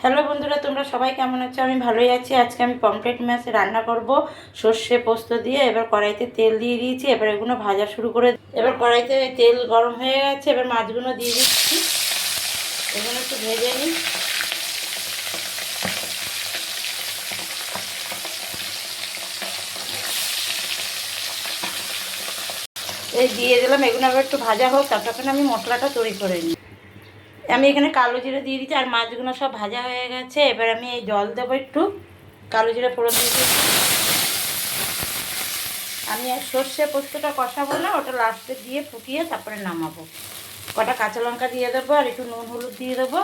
Hello বন্ধুরা, তোমরা সবাই কেমন আছো? আমি ভালোই আছি। আজকে আমি পমফ্রেট মাছ রান্না করব সর্ষে পোস্ত দিয়ে। এবার কড়াইতে তেল দিয়ে দিয়েছি, এবার এগুলো ভাজা শুরু করে। এবার কড়াইতে তেল গরম হয়ে গেছে, এবার মাছগুলো দিয়ে দিচ্ছি। এগুলো একটু ভেজে নিই। এই দিয়ে দিলাম, এগুলো আবার একটু ভাজা হোক, ততক্ষণ আমি মশলাটা তৈরি করে নিই। আমি এখানে কালো জিরে দিয়ে দিচ্ছি, আর মাছগুলো সব ভাজা হয়ে গেছে। এবার আমি এই জল দেবো, একটু কালো জিরে ফোড়ন দিয়ে দিচ্ছি। আমি আর সর্ষে পোস্তটা কষাবো না, ওটা লাস্টে দিয়ে ফুটিয়ে তারপরে নামাবো। কটা কাঁচা লঙ্কা দিয়ে দেবো, আর একটু নুন হলুদ দিয়ে দেবো।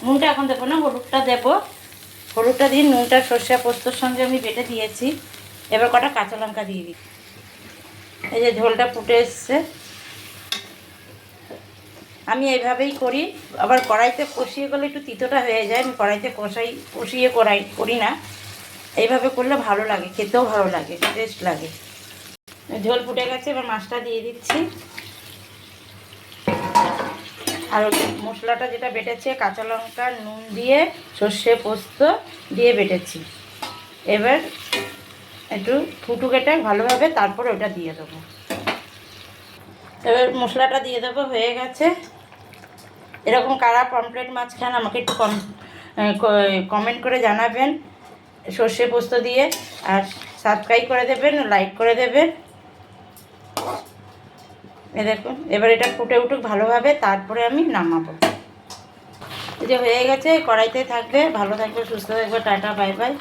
নুনটা এখন দেবো না, হলুদটা দেবো। হলুদটা দিয়ে নুনটা সর্ষে পোস্তর সঙ্গে আমি বেটে দিয়েছি। এবার কটা কাঁচা লঙ্কা দিয়ে দিই। এই যে ঝোলটা ফুটে এসছে। আমি এইভাবেই করি। আবার কড়াইতে কষিয়ে গেলে একটু তিতোটা হয়ে যায়, আমি কড়াইতে কষিয়ে করি না। এইভাবে করলে ভালো লাগে, খেতেও ভালো লাগে, টেস্ট লাগে। ঝোল ফুটে গেছে, এবার মাছটা দিয়ে দিচ্ছি। আর মশলাটা যেটা বেটেছে, কাঁচা লঙ্কা নুন দিয়ে সর্ষে পোস্ত দিয়ে বেটেছি। এবার একটু ফুটু কেটে ভালোভাবে, তারপর ওটা দিয়ে দেবো। এবার মশলাটা দিয়ে দেবো, হয়ে গেছে। এরকম কারা পমফ্রেট মাছ খান আমাকে একটু কমেন্ট করে জানাবেন সর্ষে পোস্ত দিয়ে। আর সাবস্ক্রাইব করে দেবেন, লাইক করে দেবেন। এ দেখুন, এবার এটা ফুটে উঠুক ভালোভাবে, তারপরে আমি নামাবো। এই যে হয়ে গেছে, কড়াইতে থাকবে। ভালো থাকবে, সুস্থ থাকবে। Tata, bye bye.